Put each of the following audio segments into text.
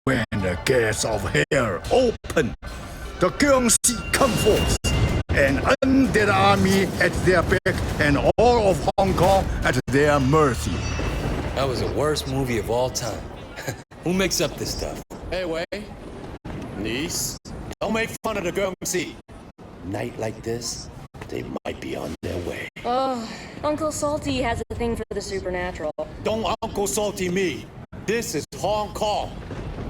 When the gates of hell open, the Guernsey come forth, an undead army at their back, and all of Hong Kong at their mercy. That was the worst movie of all time. Who makes up this stuff? Hey, Wei. Niece, don't make fun of the Guernsey. Night like this, they might be on their way. Uncle Salty has a thing for the supernatural. Don't Uncle Salty me. This is Hong Kong.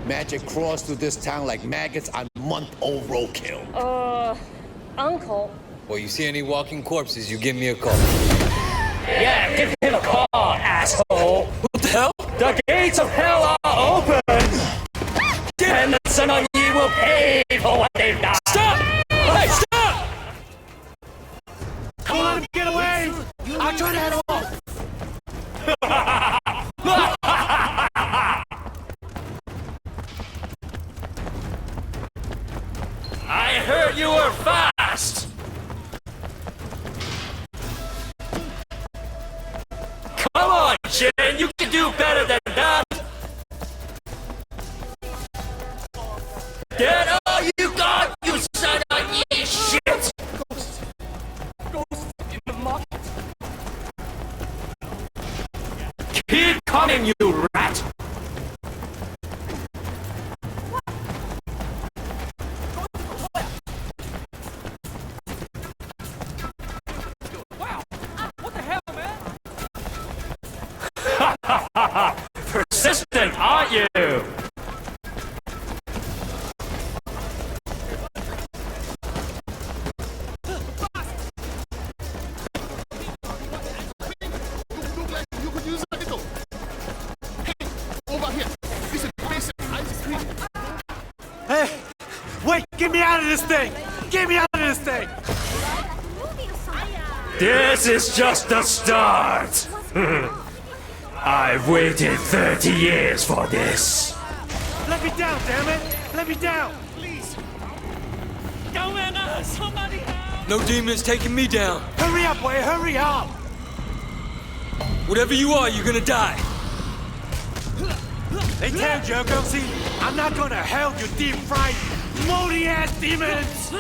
Magic crawls through this town like maggots on month-old roadkill. Uncle? Well, you see any walking corpses, you give me a call. Yeah, give him a call, asshole! What the hell? The gates of hell are open! And the Son of Yi will pay for what they've done! Stop! Hey, stop! Come on, get away! I'll try to head off! I heard you were fast! Come on, Jin! You can do better than that! Get all you got, you son of ye shit! Ghost in the market. Keep coming, you rat! Wow! What the hell, man? Persistent, aren't you? Hey! Wait! Get me out of this thing! Get me out of this thing! This is just the start! I've waited 30 years for this! Let me down, damn it! Let me down! Please! Somebody help! No demon's taking me down. Hurry up, Wei! Hurry up! Whatever you are, you're gonna die. Hey, tell Joko, see, I'm not gonna help you deep-fried, moldy-ass demons!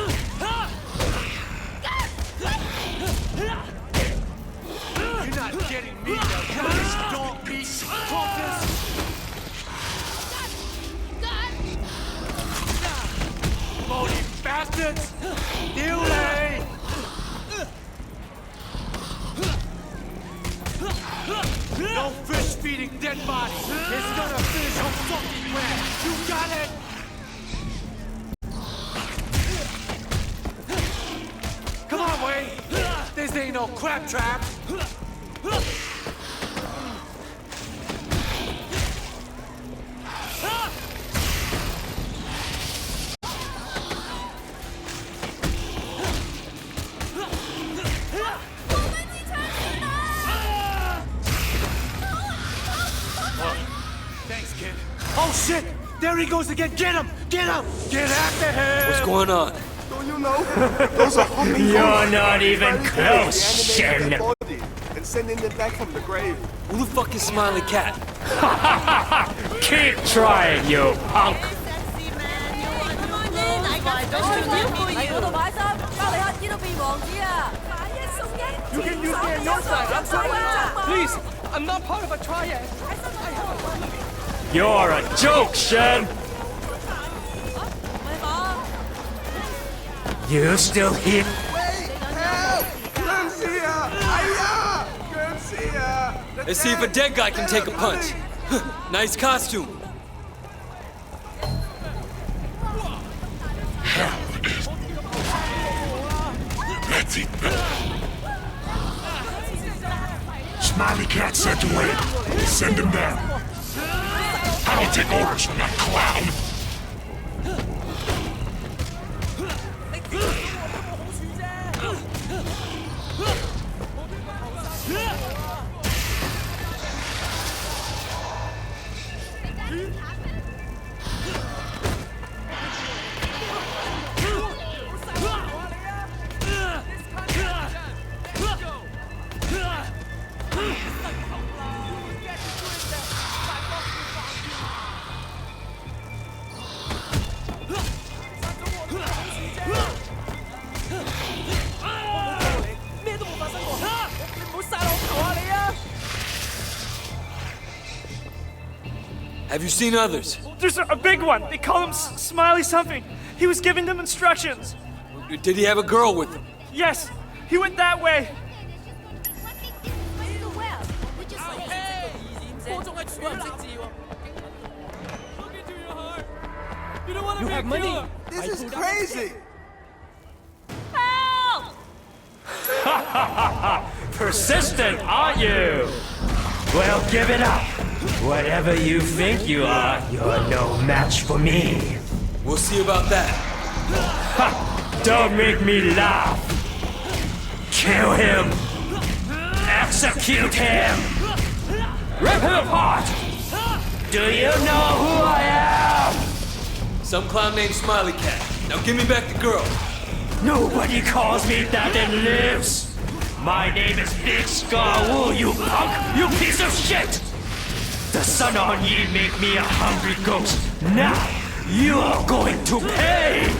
You're not getting me, you guys don't beat corpus! Moldy bastards! Dilay! No fish feeding dead bodies! It's gonna finish on fucking wet! You got it! Come on, Wei! This ain't no crab trap! Thanks, kid. Oh shit! There he goes again! Get him! Get him! Get after him! What's going on? Don't you know? Those are humming. You're not even close, Shen! And sending them back from the grave. Who the fuck is Smiley Cat? Keep trying, you punk! You can use me on your side. I'm sorry. Please, I'm not part of a triad. You're a joke, Shen! You still here? Let's see if a dead guy can take a punch. Nice costume. That's it. Smiley Cat said to wait. Send him down. I don't take orders from that clown. Have you seen others? There's a big one. They call him Smiley something. He was giving them instructions. Did he have a girl with him? Yes, he went that way. You have money? This is crazy! Persistent, aren't you? Well, give it up. Whatever you think you are, you're no match for me. We'll see about that. Ha! Don't make me laugh. Kill him. Execute him. Rip him apart. Do you know who I am? Some clown named Smiley Cat. Now give me back the girl. Nobody calls me that and lives. My name is Big Scar Wu, you punk, you piece of shit! The sun on ye make me a hungry ghost. Now, you are going to pay!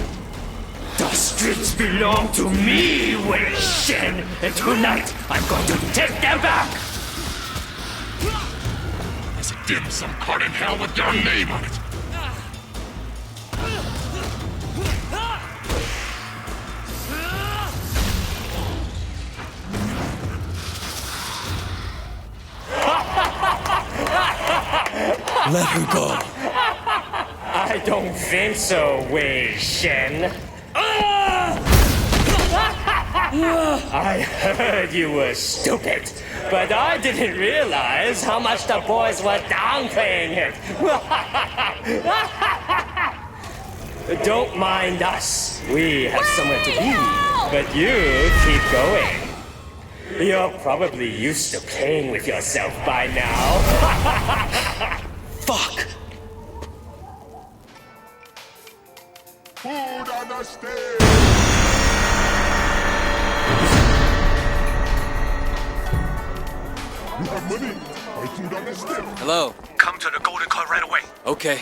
The streets belong to me, Wei Shen, and tonight I'm going to take them back! There's a dim sum card in hell with your name on it. Let her go. I don't think so, Wei Shen. I heard you were stupid, but I didn't realize how much the boys were downplaying it. Don't mind us. We have somewhere to be, but you keep going. You're probably used to playing with yourself by now. Fuck! Food on the stage! You have money. I food on the stage. Hello? Come to the Golden Car right away. Okay.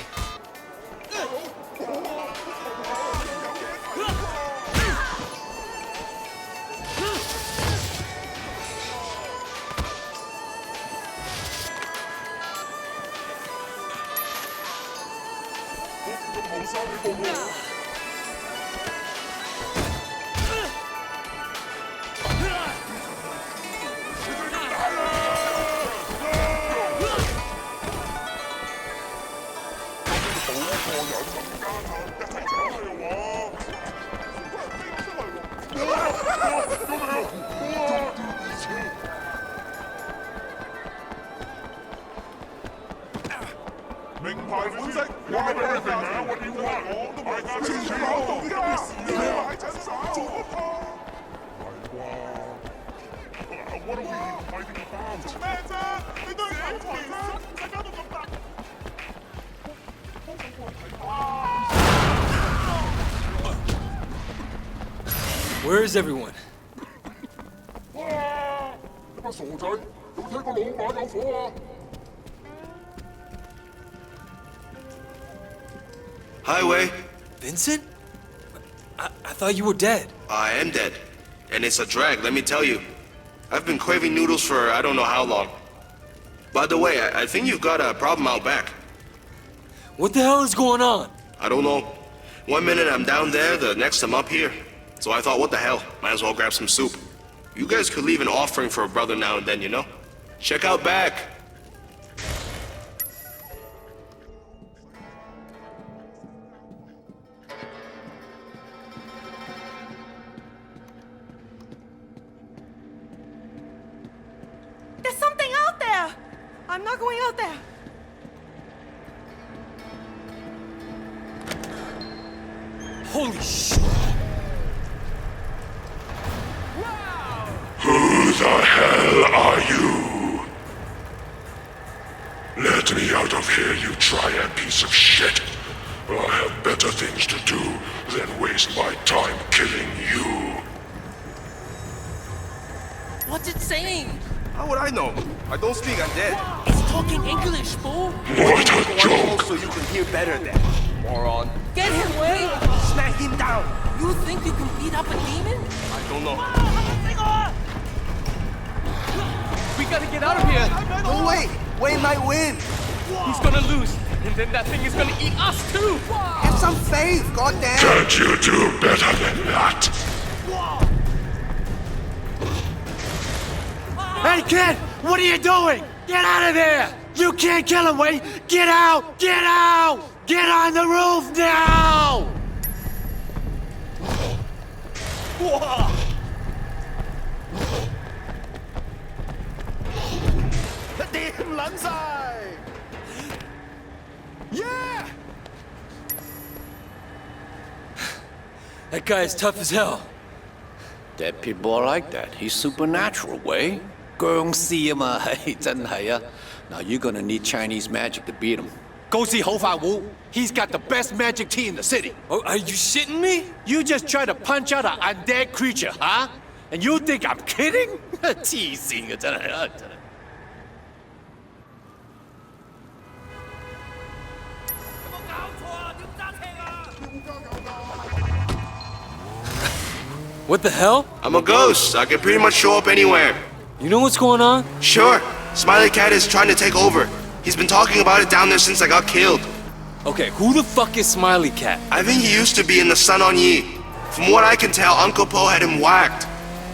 You have everything, man. What do you want? I got you. What are we fighting about? Where is everyone? Highway. Vincent? I thought you were dead. I am dead. And it's a drag, let me tell you. I've been craving noodles for I don't know how long. By the way, I think you've got a problem out back. What the hell is going on? I don't know. 1 minute I'm down there, the next I'm up here. So I thought, what the hell? Might as well grab some soup. You guys could leave an offering for a brother now and then, you know? Check out back. There's something out there! I'm not going out there! Holy shit! Who the hell are you? Let me out of here, you triad piece of shit. I have better things to do than waste my time killing you. What's it saying? How would I know? I don't speak Undead. It's talking English, fool. What a joke! So you can hear better then, moron. Get him, Wei! Smack him down. You think you can beat up a demon? I don't know. We gotta get out of here. No way. Wei might win. He's gonna lose, and then that thing is gonna eat us too! Have some faith, goddamn. Can't you do better than that? Hey, kid! What are you doing? Get out of there! You can't kill him, Wade! Get out! Get out! Get on the roof now! Yeah! That guy is tough as hell. Dead people are like that. He's supernatural, Wei. 僵屍啊嘛，係真係啊。Now you're gonna need Chinese magic to beat him. Go see Ho Fa Wu. He's got the best magic tea in the city. Oh, are you shitting me? You just try to punch out an undead creature, huh? And you think I'm kidding? 黐線嘅真係啊！真係。 What the hell? I'm a ghost. I can pretty much show up anywhere. You know what's going on? Sure. Smiley Cat is trying to take over. He's been talking about it down there since I got killed. Okay, who the fuck is Smiley Cat? I think he used to be in the Sun on Yi. From what I can tell, Uncle Po had him whacked.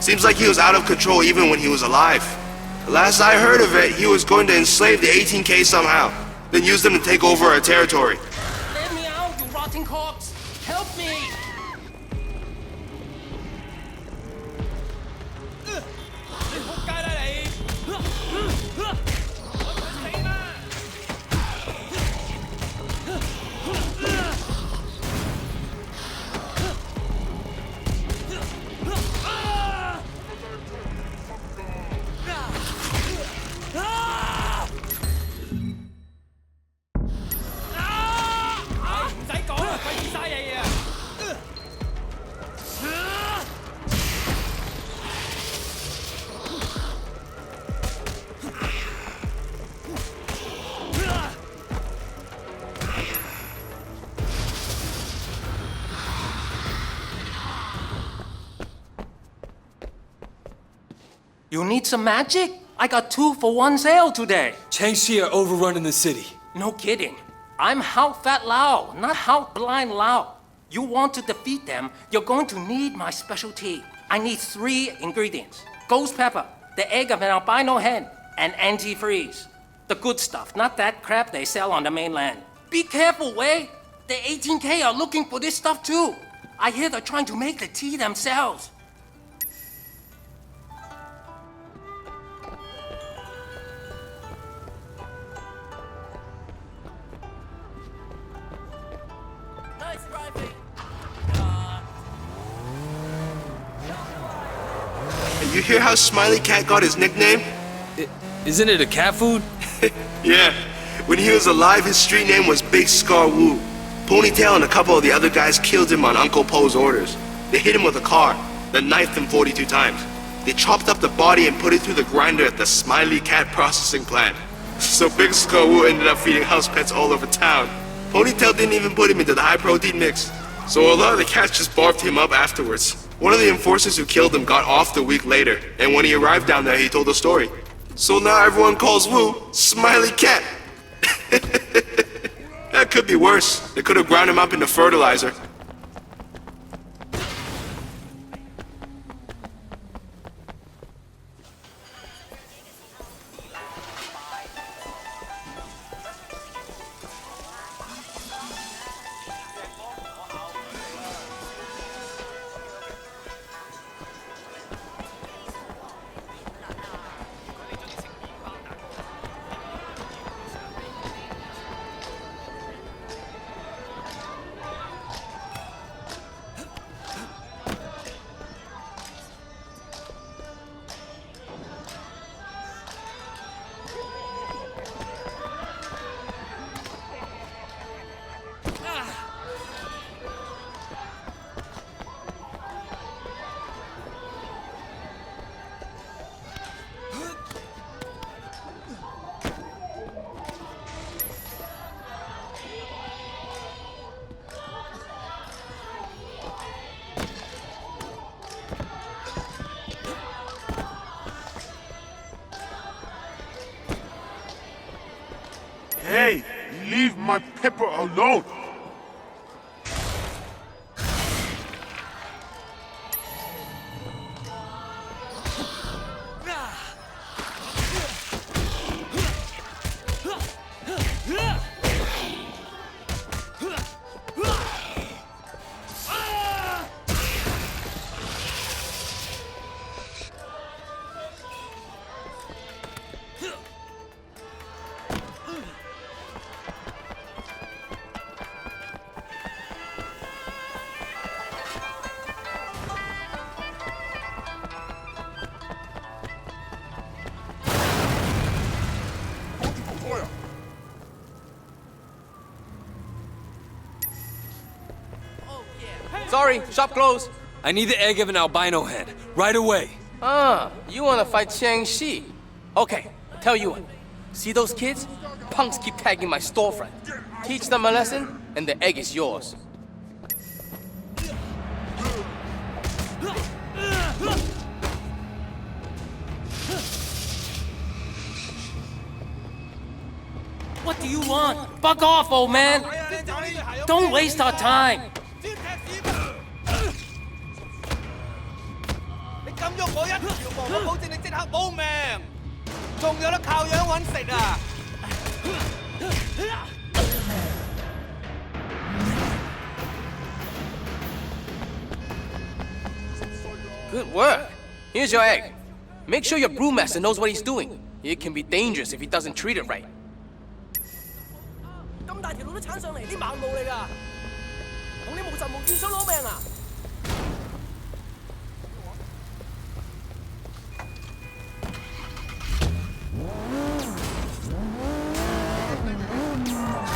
Seems like he was out of control even when he was alive. Last I heard of it, he was going to enslave the 18K somehow, then use them to take over our territory. Let me out, you rotting corpse! Help me! You need some magic? I got 2 for 1 sale today. Changxi are overrunning the city. No kidding. I'm Hao Fat Lao, not Hao Blind Lao. You want to defeat them, you're going to need my specialty. I need 3 ingredients. Ghost pepper, the egg of an albino hen, and antifreeze. The good stuff, not that crap they sell on the mainland. Be careful, Wei. The 18K are looking for this stuff too. I hear they're trying to make the tea themselves. You hear how Smiley Cat got his nickname? Isn't it a cat food? Yeah. When he was alive, his street name was Big Scar Wu. Ponytail and a couple of the other guys killed him on Uncle Po's orders. They hit him with a car, then knifed him 42 times. They chopped up the body and put it through the grinder at the Smiley Cat processing plant. So Big Scar Wu ended up feeding house pets all over town. Ponytail didn't even put him into the high-protein mix. So a lot of the cats just barfed him up afterwards. One of the enforcers who killed him got off a week later, and when he arrived down there, he told the story. So now everyone calls Wu Smiley Cat. That could be worse. They could have ground him up into fertilizer. my pepper alone. Sorry, shop closed. I need the egg of an albino head, right away. Ah, you wanna fight Chang Shi? Okay, tell you what. See those kids? Punks keep tagging my storefront. Teach them a lesson, and the egg is yours. What do you want? Fuck off, old man! Don't waste our time! 你咁喐我一條毛，我保證你即刻冇命，仲有得靠樣揾食啊！ Good work. Here's your egg. Make sure your brewmaster knows what he's doing. It can be dangerous if he doesn't treat it right. 咁大條路都鏟上嚟，啲盲毛嚟㗎，同你無神無見想攞命啊！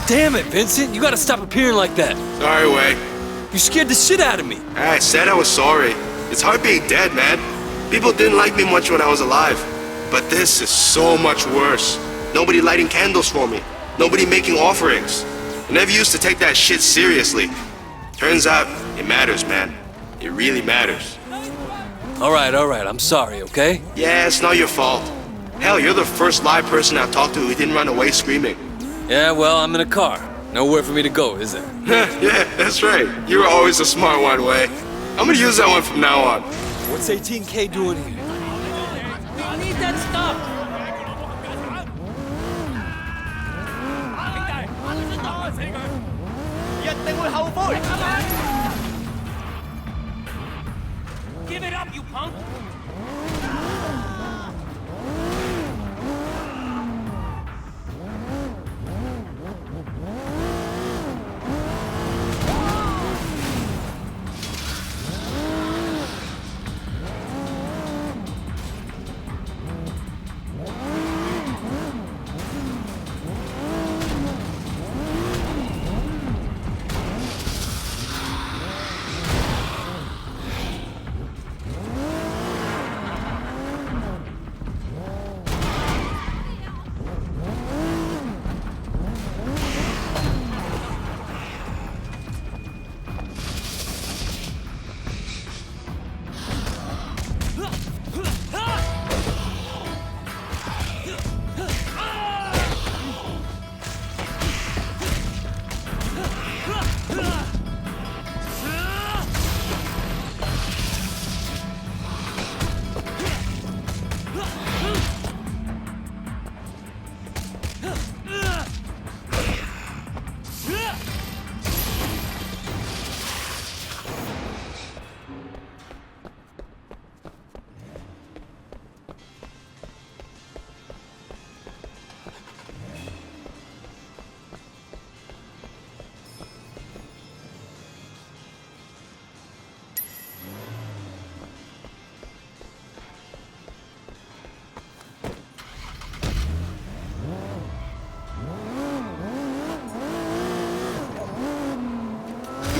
Damn it, Vincent! You gotta stop appearing like that. Sorry, Wei. You scared the shit out of me. I said I was sorry. It's hard being dead, man. People didn't like me much when I was alive. But this is so much worse. Nobody lighting candles for me. Nobody making offerings. I never used to take that shit seriously. Turns out, it matters, man. It really matters. Alright, I'm sorry, okay? Yeah, it's not your fault. Hell, you're the first live person I've talked to who didn't run away screaming. Yeah, well, I'm in a car. Nowhere for me to go, is there? Yeah, that's right. You were always a smart one, Wei. I'm gonna use that one from now on. What's 18K doing here? I need that stuff. Give it up, you punk!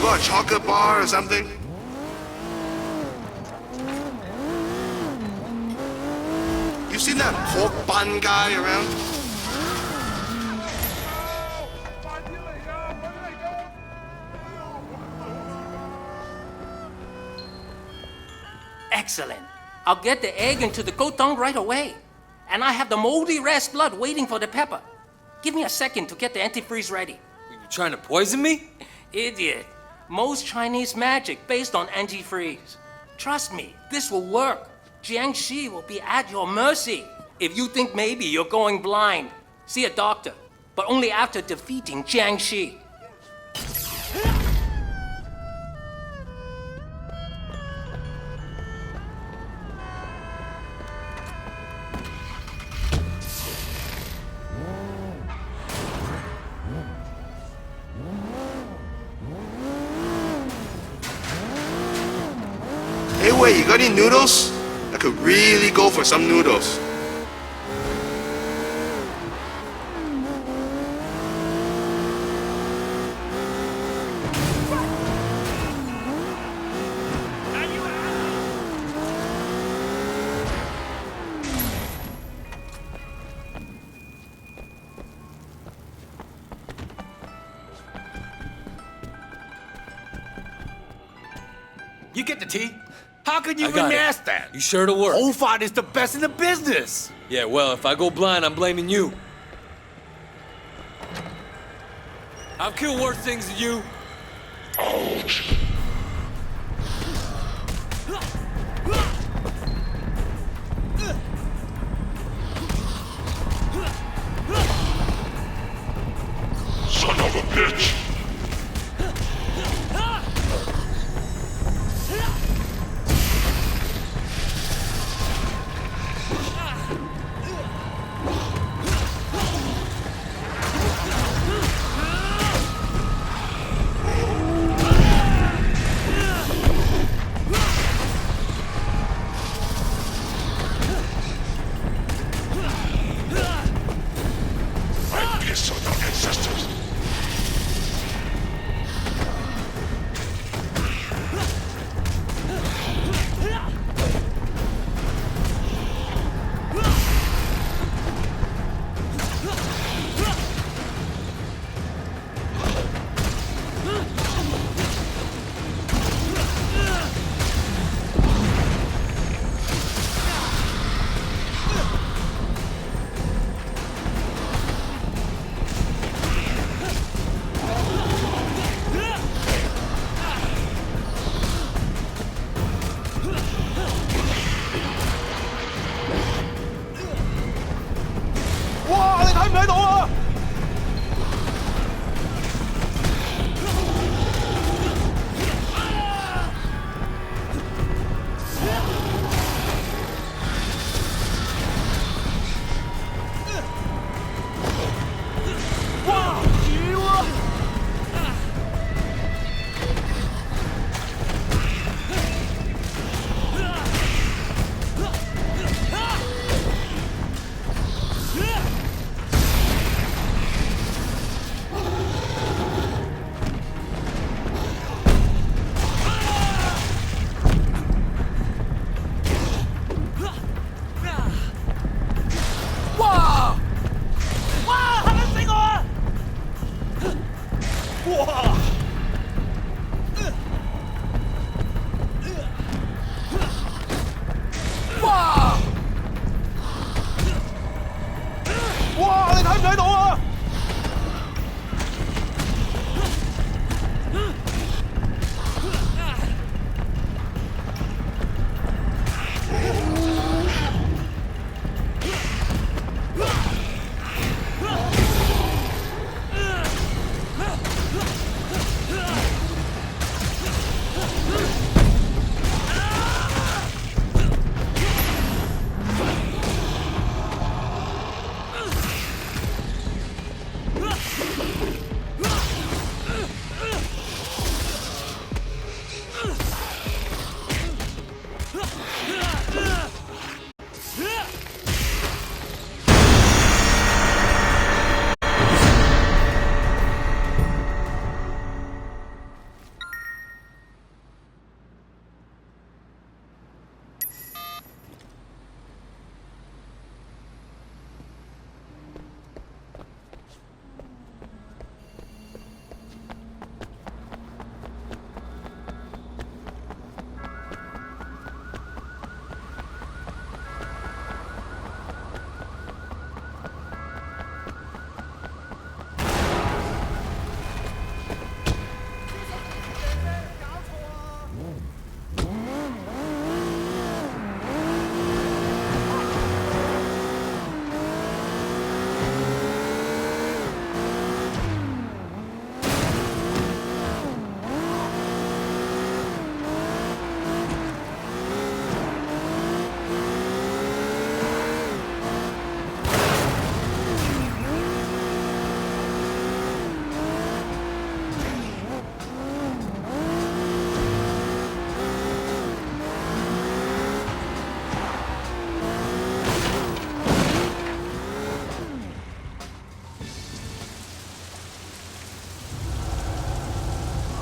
A chocolate bar or something? You seen that pork bun guy around? Excellent. I'll get the egg into the goat dung right away. And I have the moldy ras blood waiting for the pepper. Give me a second to get the antifreeze ready. Trying to poison me? Idiot. Most Chinese magic based on antifreeze. Trust me, this will work. Jiangxi will be at your mercy. If you think maybe you're going blind, see a doctor, but only after defeating Jiangxi. Hey, wait, you got any noodles? I could really go for some noodles. You get the tea? How could you I got even it. ask that? You sure to work? Old Fart is the best in the business. Yeah, well, if I go blind, I'm blaming you. I've killed worse things than you. Ouch. Son of a bitch. I piss on our ancestors.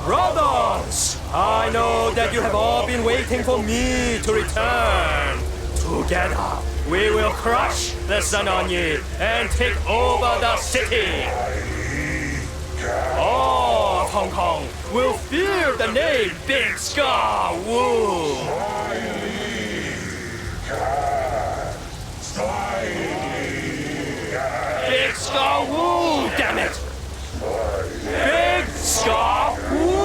Brothers, I know that you have all been waiting for me to return. Together, we will crush the Sun On Yi and take over the city. All of Hong Kong will fear the name Big Scar Wu. Big Scar Wu, damn it! Big Scar Wu!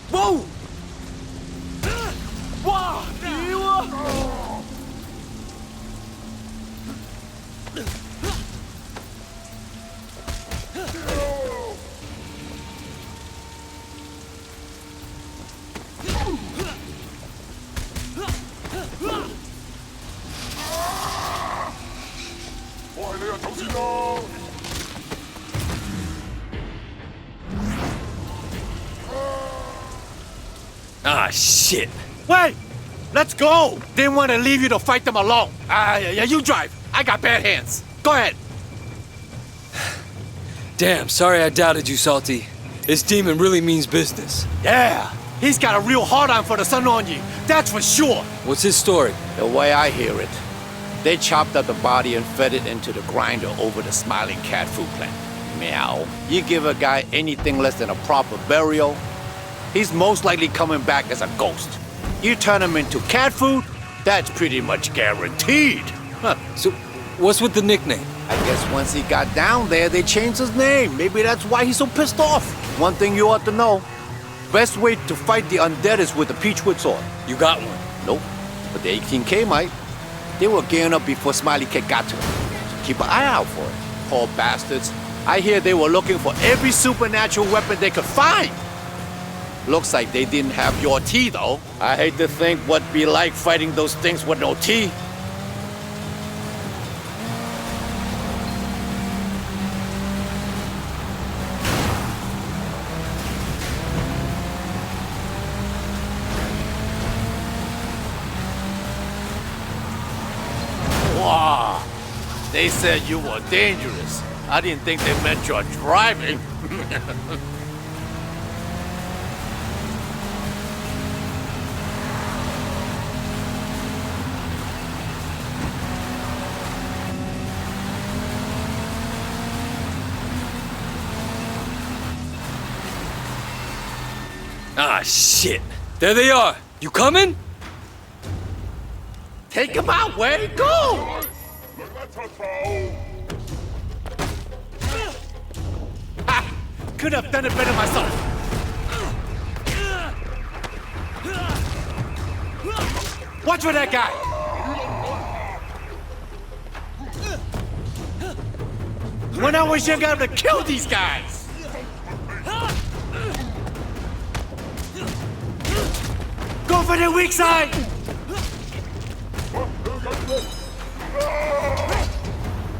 Whoa! Wow! Viewer! Ah, shit. Wait! Let's go! Didn't want to leave you to fight them alone. Yeah, you drive. I got bad hands. Go ahead. Damn, sorry I doubted you, Salty. This demon really means business. Yeah, he's got a real hard-on for the Sun On Yi. That's for sure. What's his story? The way I hear it, they chopped up the body and fed it into the grinder over the smiling cat food plant. Meow. You give a guy anything less than a proper burial, he's most likely coming back as a ghost. You turn him into cat food, that's pretty much guaranteed. Huh. So, what's with the nickname? I guess once he got down there, they changed his name. Maybe that's why he's so pissed off. One thing you ought to know, best way to fight the undead is with the Peachwood sword. You got one? Nope, but the 18K might. They were gearing up before Smiley Cat got to him. So keep an eye out for it. Poor bastards. I hear they were looking for every supernatural weapon they could find. Looks like they didn't have your tea, though. I hate to think what'd be like fighting those things with no tea. Wow. They said you were dangerous. I didn't think they meant your driving. Ah, shit. There they are. You coming? Take him out, Wade. Go! Ha! Could have done it better myself. Watch for that guy. When I was young, I would have killed these guys. Go for the weak side!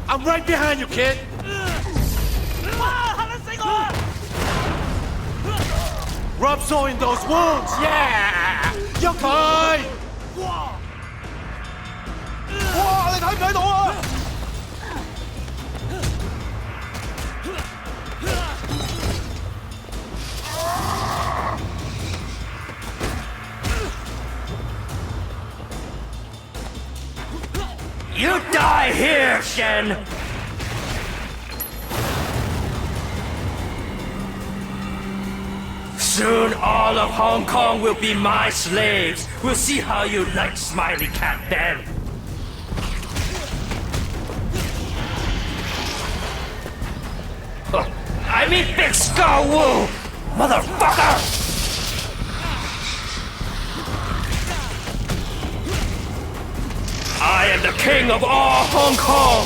I'm right behind you, kid! Rub sewing those wounds, yeah! You're fine! You die here, Shen! Soon all of Hong Kong will be my slaves. We'll see how you like Smiley Cat then. I mean Big Scar Wu! Motherfucker! I am the king of all Hong Kong!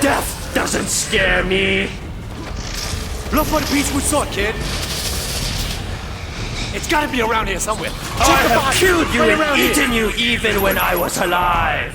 Death doesn't scare me! Look for the Beechwood sword, kid. It's gotta be around here somewhere. I have killed you and eaten you even when I was alive!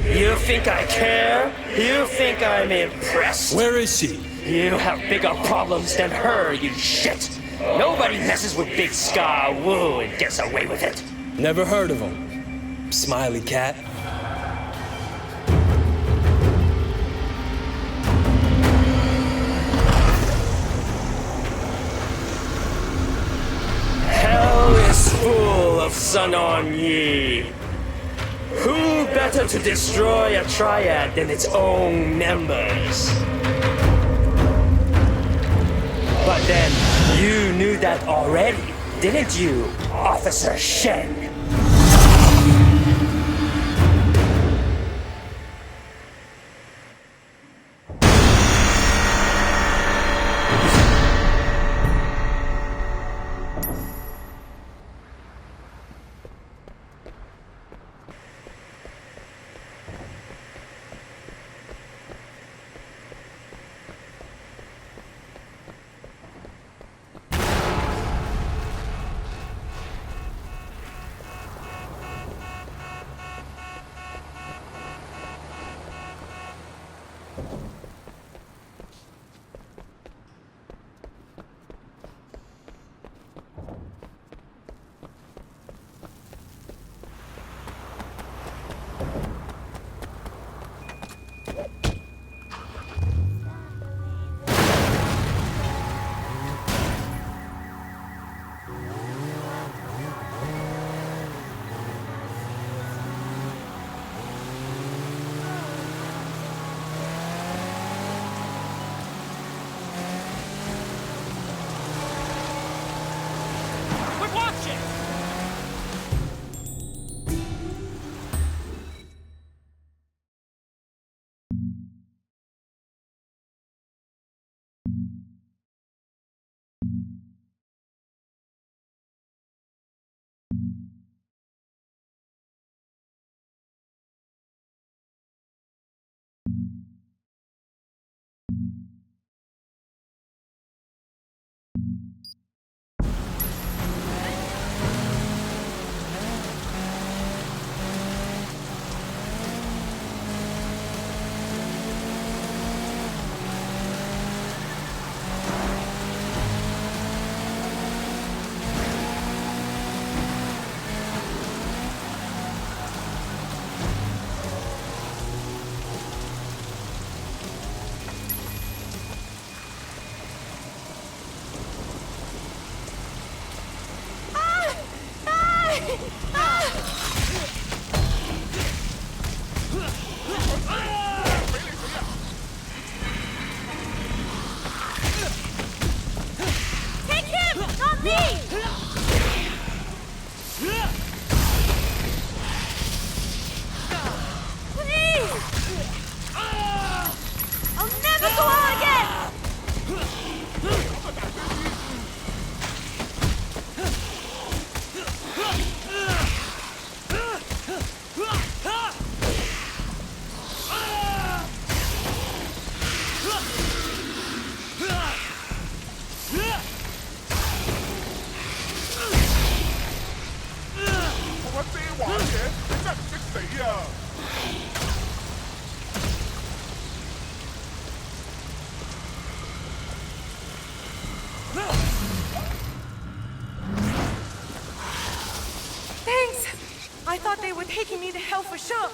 You think I care? You think I'm impressed? Where is she? You have bigger problems than her, you shit! Nobody messes with Big Scar Wu and gets away with it. Never heard of him. Smiley Cat. Hell is full of Sun On Yee. Who better to destroy a triad than its own members? But then, you knew that already, didn't you, Officer Shen? Take him, not me! Please! I'll never go out again! Thanks! I thought they were taking me to hell for sure.